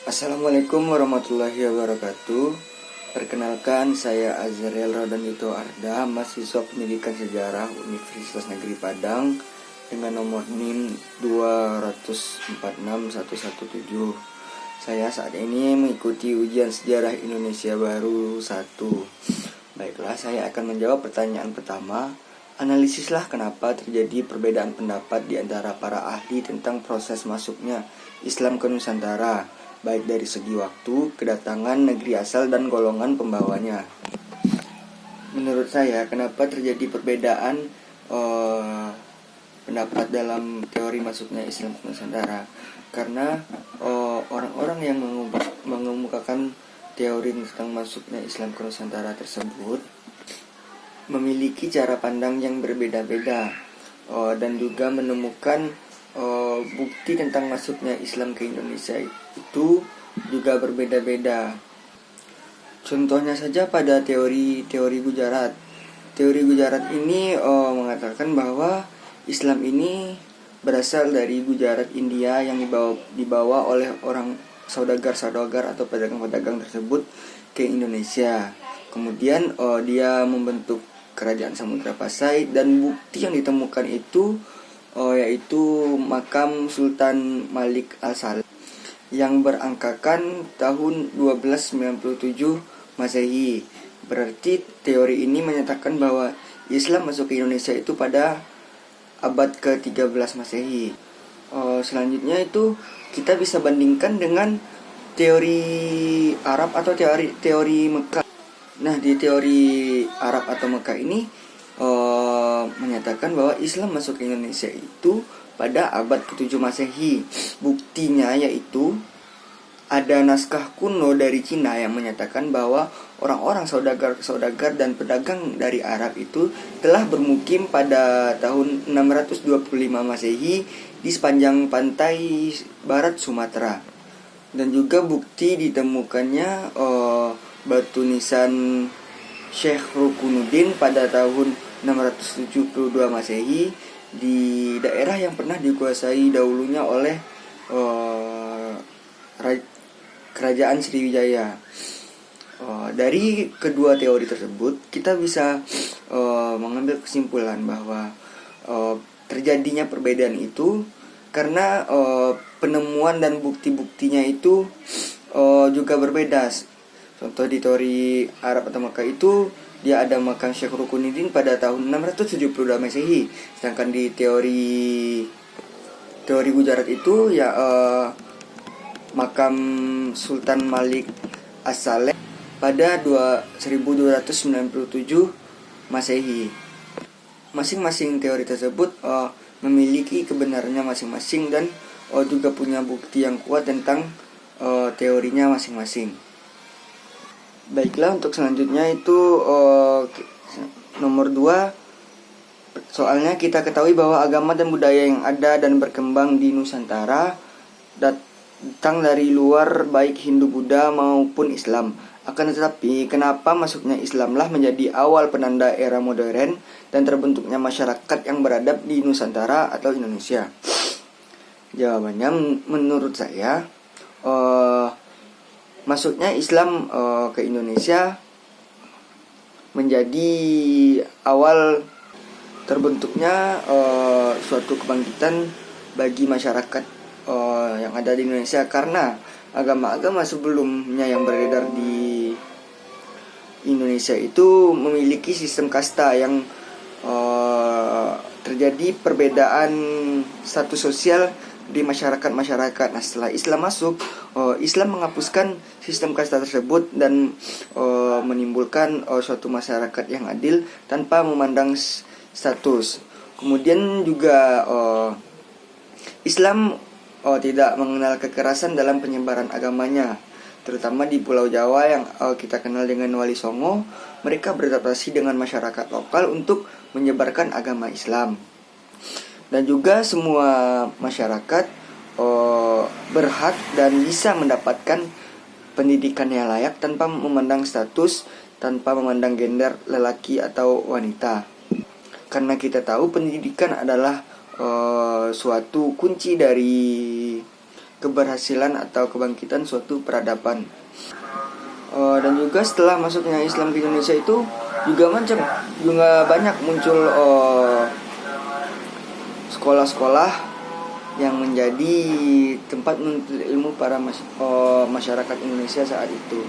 Assalamualaikum warahmatullahi wabarakatuh. Perkenalkan, saya Azriel Rodanito Arda, mahasiswa pendidikan sejarah Universitas Negeri Padang dengan nomor NIM 2466117. Saya saat ini mengikuti ujian sejarah Indonesia baru 1. Baiklah, saya akan menjawab pertanyaan pertama. Analisislah kenapa terjadi perbedaan pendapat di antara para ahli tentang proses masuknya Islam ke Nusantara, baik dari segi waktu, kedatangan, negeri asal, dan golongan pembawanya. Menurut saya, kenapa terjadi perbedaan pendapat dalam teori masuknya Islam ke Nusantara? Karena orang-orang yang mengemukakan teori tentang masuknya Islam ke Nusantara tersebut memiliki cara pandang yang berbeda-beda dan juga menemukan bukti tentang masuknya Islam ke Indonesia itu juga berbeda-beda. Contohnya saja pada teori Gujarat. Teori Gujarat ini mengatakan bahwa Islam ini berasal dari Gujarat, India, yang dibawa oleh orang saudagar atau pedagang-pedagang tersebut ke Indonesia. Kemudian dia membentuk kerajaan Samudra Pasai, dan bukti yang ditemukan itu yaitu makam Sultan Malik Al-Saleh yang berangkakan tahun 1297 Masehi. Berarti teori ini menyatakan bahwa Islam masuk ke Indonesia itu pada abad ke-13 Masehi. Selanjutnya itu kita bisa bandingkan dengan teori Arab atau teori Mekah. Nah, di teori Arab atau Mekah ini menyatakan bahwa Islam masuk ke Indonesia itu pada abad ke-7 Masehi. Buktinya yaitu ada naskah kuno dari Cina yang menyatakan bahwa orang-orang saudagar dan pedagang dari Arab itu telah bermukim pada tahun 625 Masehi di sepanjang pantai barat Sumatera. Dan juga bukti ditemukannya batu nisan Syekh Rukunuddin pada tahun 672 Masehi di daerah yang pernah dikuasai dahulunya oleh kerajaan Sriwijaya. Dari kedua teori tersebut kita bisa mengambil kesimpulan bahwa terjadinya perbedaan itu karena penemuan dan bukti-buktinya itu juga berbeda. Contoh di teori Arab atau Mekah itu dia ada makam Syekh Rukunuddin pada tahun 672 Masehi. Sedangkan di teori Gujarat itu ya makam Sultan Malik As-Saleh pada 1297 Masehi. Masing-masing teori tersebut memiliki kebenarannya masing-masing dan juga punya bukti yang kuat tentang teorinya masing-masing. Baiklah, untuk selanjutnya itu nomor 2. Soalnya kita ketahui bahwa agama dan budaya yang ada dan berkembang di Nusantara datang dari luar, baik Hindu, Buddha maupun Islam. Akan tetapi, kenapa masuknya Islamlah menjadi awal penanda era modern dan terbentuknya masyarakat yang beradab di Nusantara atau Indonesia? Jawabannya menurut saya masuknya Islam ke Indonesia menjadi awal terbentuknya suatu kebangkitan bagi masyarakat yang ada di Indonesia, karena agama-agama sebelumnya yang beredar di Indonesia itu memiliki sistem kasta yang terjadi perbedaan status sosial di masyarakat. Nah, setelah Islam masuk, Islam menghapuskan sistem kasta tersebut dan menimbulkan suatu masyarakat yang adil tanpa memandang status. Kemudian juga Islam tidak mengenal kekerasan dalam penyebaran agamanya, terutama di Pulau Jawa yang kita kenal dengan Wali Songo. Mereka beradaptasi dengan masyarakat lokal untuk menyebarkan agama Islam. Dan juga semua masyarakat berhak dan bisa mendapatkan pendidikan yang layak tanpa memandang status, tanpa memandang gender lelaki atau wanita. Karena kita tahu pendidikan adalah suatu kunci dari keberhasilan atau kebangkitan suatu peradaban. Dan juga setelah masuknya Islam ke Indonesia itu juga banyak muncul sekolah-sekolah yang menjadi tempat menuntut ilmu para masyarakat Indonesia saat itu.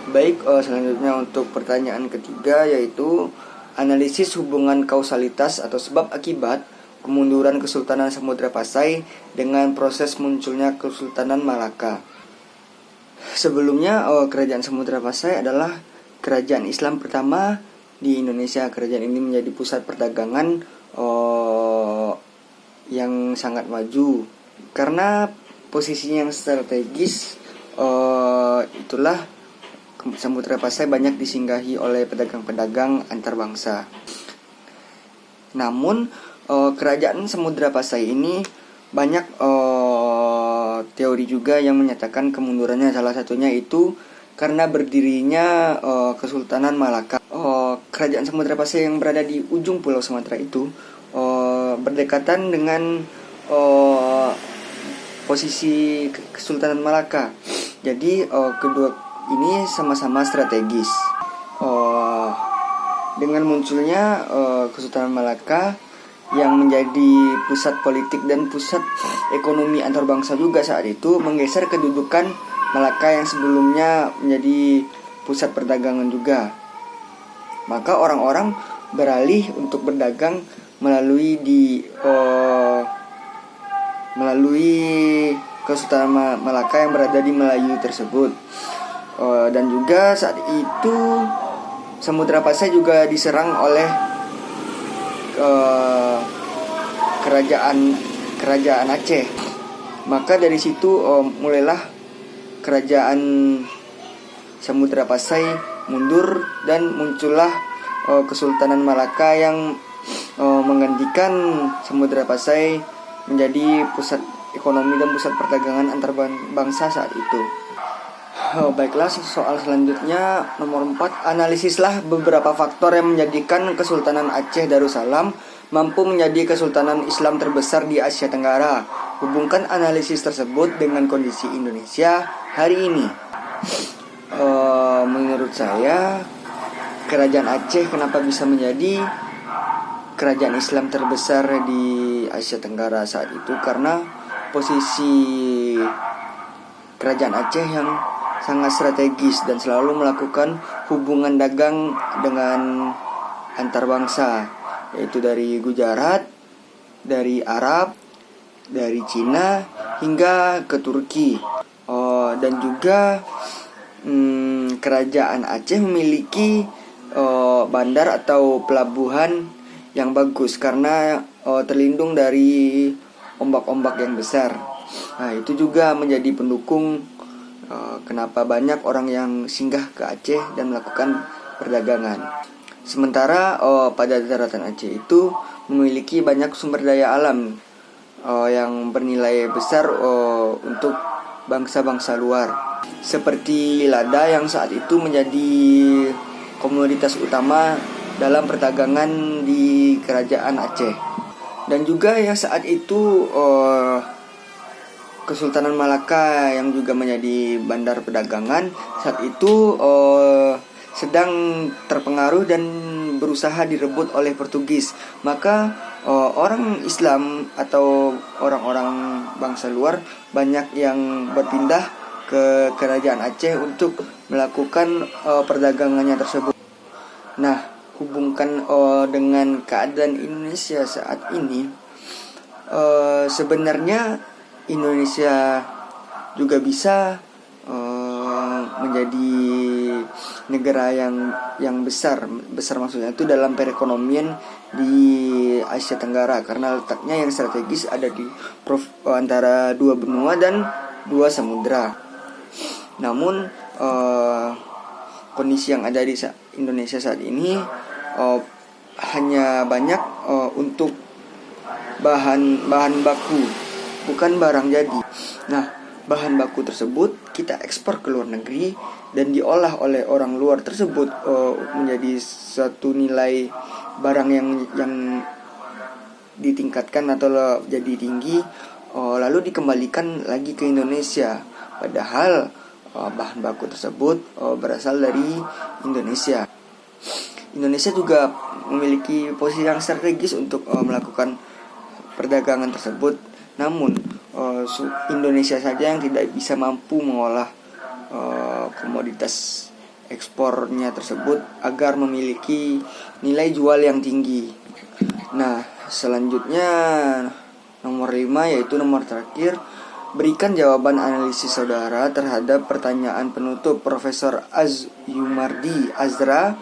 Baik, selanjutnya untuk pertanyaan ketiga, yaitu analisis hubungan kausalitas atau sebab akibat kemunduran Kesultanan Samudra Pasai dengan proses munculnya Kesultanan Malaka. Sebelumnya, Kerajaan Samudra Pasai adalah kerajaan Islam pertama di Indonesia. Kerajaan ini menjadi pusat perdagangan yang sangat maju. Karena posisinya yang strategis, itulah Samudra Pasai banyak disinggahi oleh pedagang-pedagang antar bangsa. Namun, kerajaan Samudra Pasai ini banyak teori juga yang menyatakan kemundurannya. Salah satunya itu karena berdirinya Kesultanan Malaka. Kerajaan Samudra Pasai yang berada di ujung Pulau Sumatera itu berdekatan dengan posisi Kesultanan Malaka. Jadi kedua ini sama-sama strategis. Dengan munculnya Kesultanan Malaka yang menjadi pusat politik dan pusat ekonomi antar bangsa juga saat itu, menggeser kedudukan Malaka yang sebelumnya menjadi pusat perdagangan juga. Maka orang-orang beralih untuk berdagang melalui Kesultanan Malaka yang berada di Melayu tersebut. Dan juga saat itu Samudra Pasai juga diserang oleh kerajaan Aceh. Maka dari situ mulailah kerajaan Samudra Pasai mundur dan muncullah Kesultanan Malaka yang menggantikan Samudra Pasai menjadi pusat ekonomi dan pusat perdagangan antar bangsa saat itu. Baiklah, soal selanjutnya nomor 4, analisislah beberapa faktor yang menjadikan Kesultanan Aceh Darussalam mampu menjadi kesultanan Islam terbesar di Asia Tenggara. Hubungkan analisis tersebut dengan kondisi Indonesia hari ini. Menurut saya, kerajaan Aceh kenapa bisa menjadi kerajaan Islam terbesar di Asia Tenggara saat itu? Karena posisi kerajaan Aceh yang sangat strategis dan selalu melakukan hubungan dagang dengan antar bangsa, yaitu dari Gujarat, dari Arab, dari Cina hingga ke Turki. Dan juga kerajaan Aceh memiliki bandar atau pelabuhan yang bagus karena terlindung dari ombak-ombak yang besar. Nah, itu juga menjadi pendukung kenapa banyak orang yang singgah ke Aceh dan melakukan perdagangan. Sementara pada daratan Aceh itu memiliki banyak sumber daya alam yang bernilai besar untuk bangsa-bangsa luar, seperti lada yang saat itu menjadi komoditas utama dalam perdagangan di kerajaan Aceh. Dan juga yang saat itu Kesultanan Malaka yang juga menjadi bandar perdagangan saat itu sedang terpengaruh dan berusaha direbut oleh Portugis. Maka orang Islam atau orang-orang bangsa luar banyak yang berpindah ke kerajaan Aceh untuk melakukan perdagangannya tersebut. Nah, hubungkan dengan keadaan Indonesia saat ini, sebenarnya Indonesia juga bisa menjadi negara yang besar maksudnya itu dalam perekonomian di Asia Tenggara, karena letaknya yang strategis ada di antara dua benua dan dua samudra. Namun kondisi yang ada di Indonesia saat ini hanya banyak untuk bahan baku, bukan barang jadi. Nah, bahan baku tersebut kita ekspor ke luar negeri dan diolah oleh orang luar tersebut menjadi suatu nilai barang yang ditingkatkan atau jadi tinggi lalu dikembalikan lagi ke Indonesia. Padahal bahan baku tersebut berasal dari Indonesia. Indonesia juga memiliki posisi yang strategis untuk melakukan perdagangan tersebut. Namun Indonesia saja yang tidak bisa mampu mengolah komoditas ekspornya tersebut agar memiliki nilai jual yang tinggi. Nah, selanjutnya nomor 5, yaitu nomor terakhir. Berikan jawaban analisis saudara terhadap pertanyaan penutup Profesor Azyumardi Azra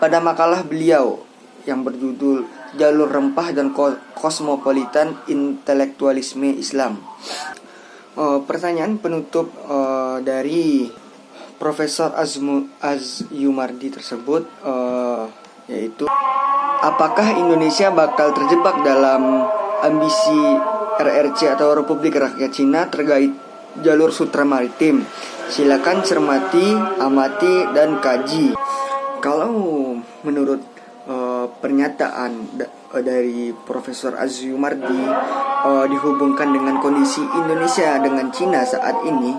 pada makalah beliau yang berjudul Jalur Rempah dan Kosmopolitan Intelektualisme Islam. Pertanyaan penutup dari Profesor Azyumardi tersebut yaitu, apakah Indonesia bakal terjebak dalam ambisi RRC atau Republik Rakyat Cina terkait jalur sutra maritim? Silakan cermati, amati, dan kaji. Kalau menurut pernyataan dari Profesor Azyumardi dihubungkan dengan kondisi Indonesia dengan Cina saat ini,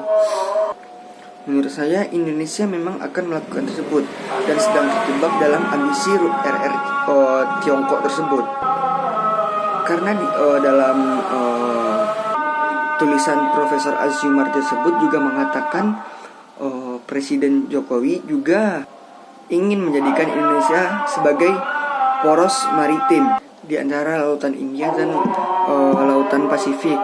menurut saya Indonesia memang akan melakukan tersebut dan sedang terjebak dalam ambisi Tiongkok tersebut. Karena dalam tulisan Profesor Azyumardi tersebut juga mengatakan Presiden Jokowi juga ingin menjadikan Indonesia sebagai poros maritim di antara lautan India dan lautan Pasifik,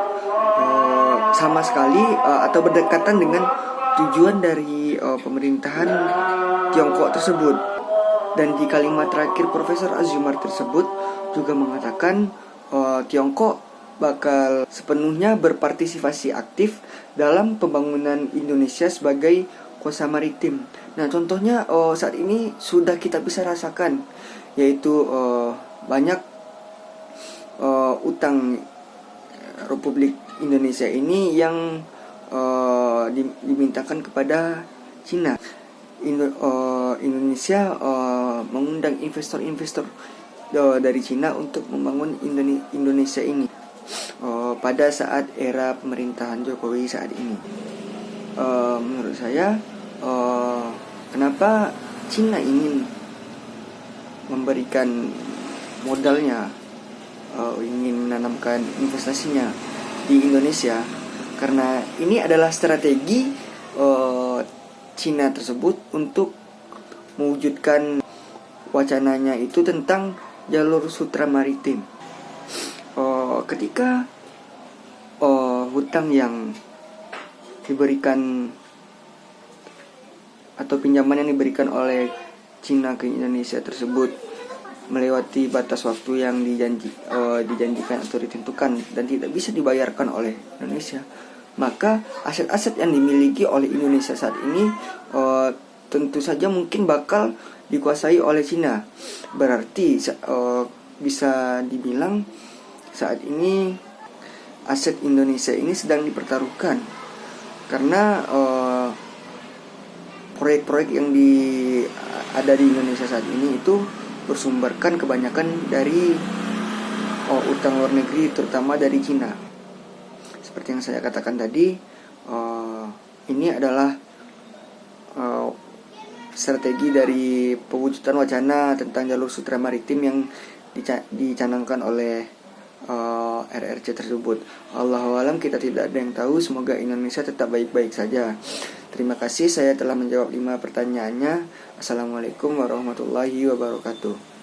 sama sekali atau berdekatan dengan tujuan dari pemerintahan Tiongkok tersebut. Dan di kalimat terakhir Profesor Azyumardi tersebut juga mengatakan Tiongkok bakal sepenuhnya berpartisipasi aktif dalam pembangunan Indonesia sebagai kuasa maritim. Nah, contohnya saat ini sudah kita bisa rasakan, yaitu banyak utang Republik Indonesia ini yang dimintakan kepada Cina. Indonesia mengundang investor-investor dari Cina untuk membangun Indonesia ini pada saat era pemerintahan Jokowi saat ini. Menurut saya, kenapa Cina ingin memberikan modalnya, ingin menanamkan investasinya di Indonesia? Karena ini adalah strategi Cina tersebut untuk mewujudkan wacananya itu tentang jalur sutra maritim. Ketika hutang yang diberikan atau pinjaman yang diberikan oleh Cina ke Indonesia tersebut melewati batas waktu yang dijanjikan atau ditentukan dan tidak bisa dibayarkan oleh Indonesia, maka aset-aset yang dimiliki oleh Indonesia saat ini tentu saja mungkin bakal dikuasai oleh Cina. Berarti bisa dibilang saat ini aset Indonesia ini sedang dipertaruhkan, karena proyek-proyek yang ada di Indonesia saat ini itu bersumberkan kebanyakan dari utang luar negeri, terutama dari Cina. Seperti yang saya katakan tadi, ini adalah strategi dari pewujudan wacana tentang jalur sutra maritim yang dicanangkan oleh RRC tersebut. Allahu a'lam, kita tidak ada yang tahu. Semoga Indonesia tetap baik-baik saja. Terima kasih, saya telah menjawab 5 pertanyaannya. Assalamualaikum warahmatullahi wabarakatuh.